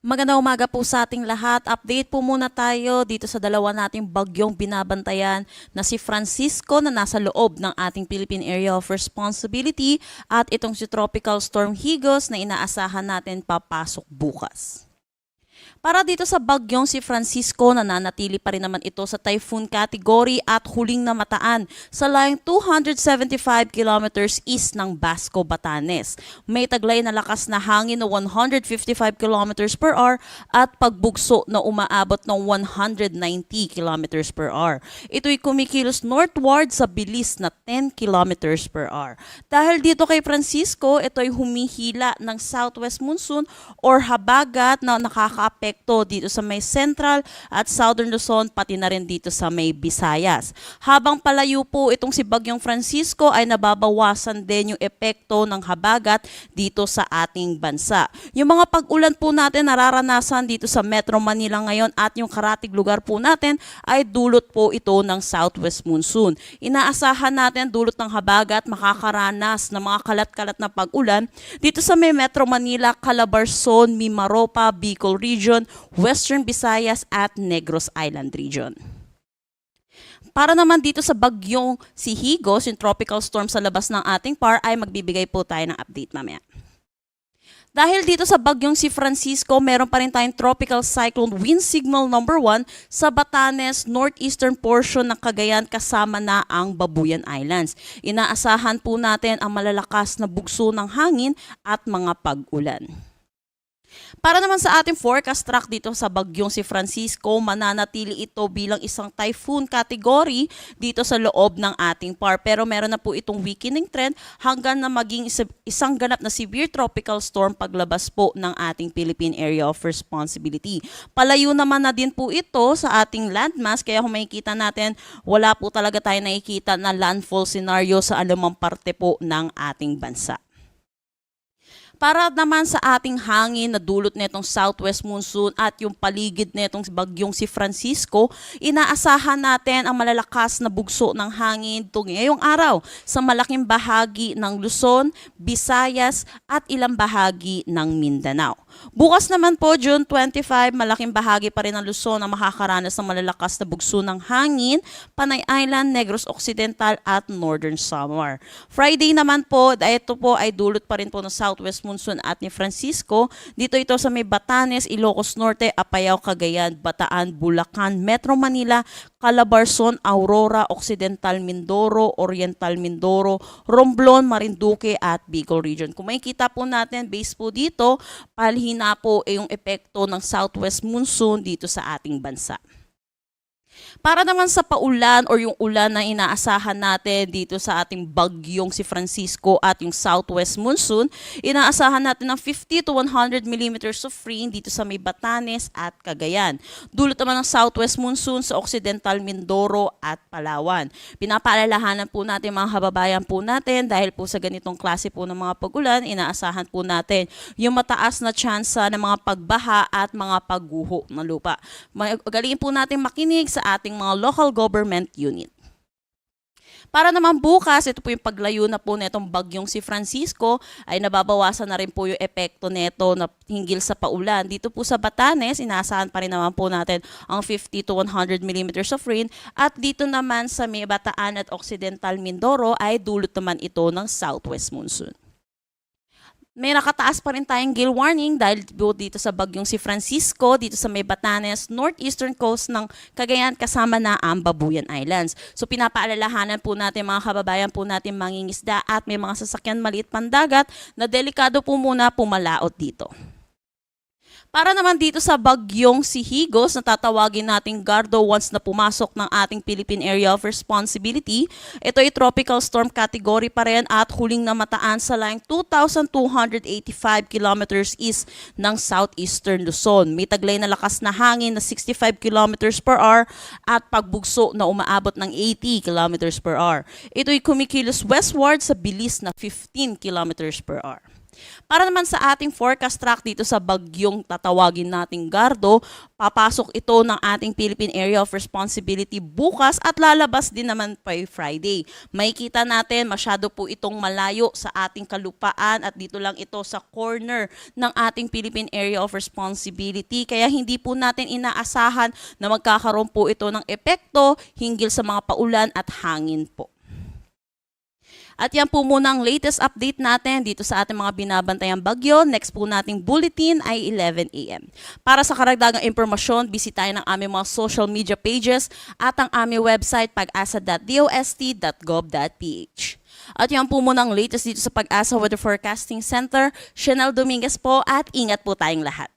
Magandang umaga po sa ating lahat. Update po muna tayo dito sa dalawa nating bagyong binabantayan na si Francisco na nasa loob ng ating Philippine Area of Responsibility at itong si Tropical Storm Higos na inaasahan natin papasok bukas. Para dito sa bagyong si Francisco, nananatili pa rin naman ito sa typhoon category at huling namataan sa layong 275 kilometers east ng Basco, Batanes. May taglay na lakas na hangin na 155 kilometers per hour at pagbugso na umaabot ng 190 kilometers per hour. Ito'y kumikilos northward sa bilis na 10 kilometers per hour. Dahil dito kay Francisco, ito'y humihila ng southwest monsoon or habagat na nakakaapekto dito sa may Central at Southern Luzon pati na rin dito sa may Visayas. Habang palayo po itong si Bagyong Francisco ay nababawasan din yung epekto ng habagat dito sa ating bansa. Yung mga pag-ulan po natin nararanasan dito sa Metro Manila ngayon at yung karatig lugar po natin ay dulot po ito ng southwest monsoon. Inaasahan natin dulot ng habagat makakaranas ng mga kalat-kalat na pag-ulan dito sa may Metro Manila, Calabarzon, Mimaropa, Bicol Region, Western Visayas at Negros Island Region. Para naman dito sa bagyong si Higos, yung tropical storm sa labas ng ating PAR, ay magbibigay po tayo ng update mamaya. Dahil dito sa bagyong si Francisco, meron pa rin tayong tropical cyclone wind signal number 1 sa Batanes, northeastern portion ng Cagayan kasama na ang Babuyan Islands. Inaasahan po natin ang malalakas na bugso ng hangin at mga pag-ulan. Para naman sa ating forecast track dito sa bagyong si Francisco, mananatili ito bilang isang typhoon category dito sa loob ng ating PAR. Pero meron na po itong weakening trend hanggang na maging isang ganap na severe tropical storm paglabas po ng ating Philippine Area of Responsibility. Palayo naman na din po ito sa ating landmass, kaya kung makikita natin, wala po talaga tayo nakikita na landfall scenario sa anumang parte po ng ating bansa. Para naman sa ating hangin na dulot nitong southwest monsoon at yung paligid nitong bagyong si Francisco, inaasahan natin ang malalakas na bugso ng hangin ngayong araw sa malaking bahagi ng Luzon, Visayas at ilang bahagi ng Mindanao. Bukas naman po, June 25, malaking bahagi pa rin ng Luzon ang makakaranas ng malalakas na bugso ng hangin, Panay Island, Negros Occidental at Northern Samar. Friday naman po, ito po ay dulot pa rin po ng southwest monsoon at ni Francisco. Dito ito sa may Batanes, Ilocos Norte, Apayao, Cagayan, Bataan, Bulacan, Metro Manila, Calabarzon, Aurora, Occidental Mindoro, Oriental Mindoro, Romblon, Marinduque at Bicol Region. Kung makikita po natin, base po dito, palhina po yung epekto ng southwest monsoon dito sa ating bansa. Para naman sa paulan or yung ulan na inaasahan natin dito sa ating bagyong si Francisco at yung southwest monsoon, inaasahan natin ng 50 to 100 millimeters of rain dito sa may Batanes at Cagayan. Dulot naman ng southwest monsoon sa Occidental Mindoro at Palawan. Pinapaalalahanan po natin mga kababayan po natin dahil po sa ganitong klase po ng mga pag-ulan, inaasahan po natin yung mataas na tsansa ng mga pagbaha at mga pagguho ng lupa. Magaling po natin makinig sa ating mga local government unit. Para naman bukas, ito po yung paglayo na po netong bagyong si Francisco, ay nababawasan na rin po yung epekto neto na hinggil sa paulan. Dito po sa Batanes, inaasahan pa rin naman po natin ang 50 to 100 millimeters of rain. At dito naman sa may Bataan at Occidental Mindoro ay dulot naman ito ng southwest monsoon. May nakataas pa rin tayong gale warning dahil dito sa bagyong si Francisco, dito sa may Batanes, northeastern coast ng Cagayan kasama na ang Babuyan Islands. So pinapaalalahanan po natin mga kababayan po natin mangingisda at may mga sasakyan maliit pandagat na delikado po muna pumalaot dito. Para naman dito sa bagyong si Higos, natatawagin nating Gardo once na pumasok ng ating Philippine Area of Responsibility. Ito ay tropical storm category pa rin at huling namataan sa layong 2,285 kilometers east ng southeastern Luzon. May taglay na lakas na hangin na 65 kilometers per hour at pagbugso na umaabot ng 80 kilometers per hour. Ito ay kumikilos westward sa bilis na 15 kilometers per hour. Para naman sa ating forecast track dito sa bagyong tatawagin nating Gardo, papasok ito ng ating Philippine Area of Responsibility bukas at lalabas din naman pa Friday. Makikita natin masyado po itong malayo sa ating kalupaan at dito lang ito sa corner ng ating Philippine Area of Responsibility. Kaya hindi po natin inaasahan na magkakaroon po ito ng epekto hinggil sa mga paulan at hangin po. At yan po muna ang latest update natin dito sa ating mga binabantayang bagyo. Next po nating bulletin ay 11 a.m. Para sa karagdagang impormasyon, bisitahin ang aming mga social media pages at ang aming website pag-asa.dost.gov.ph. At yan po muna ang latest dito sa Pag-asa Weather Forecasting Center. Chanel Dominguez po at ingat po tayong lahat.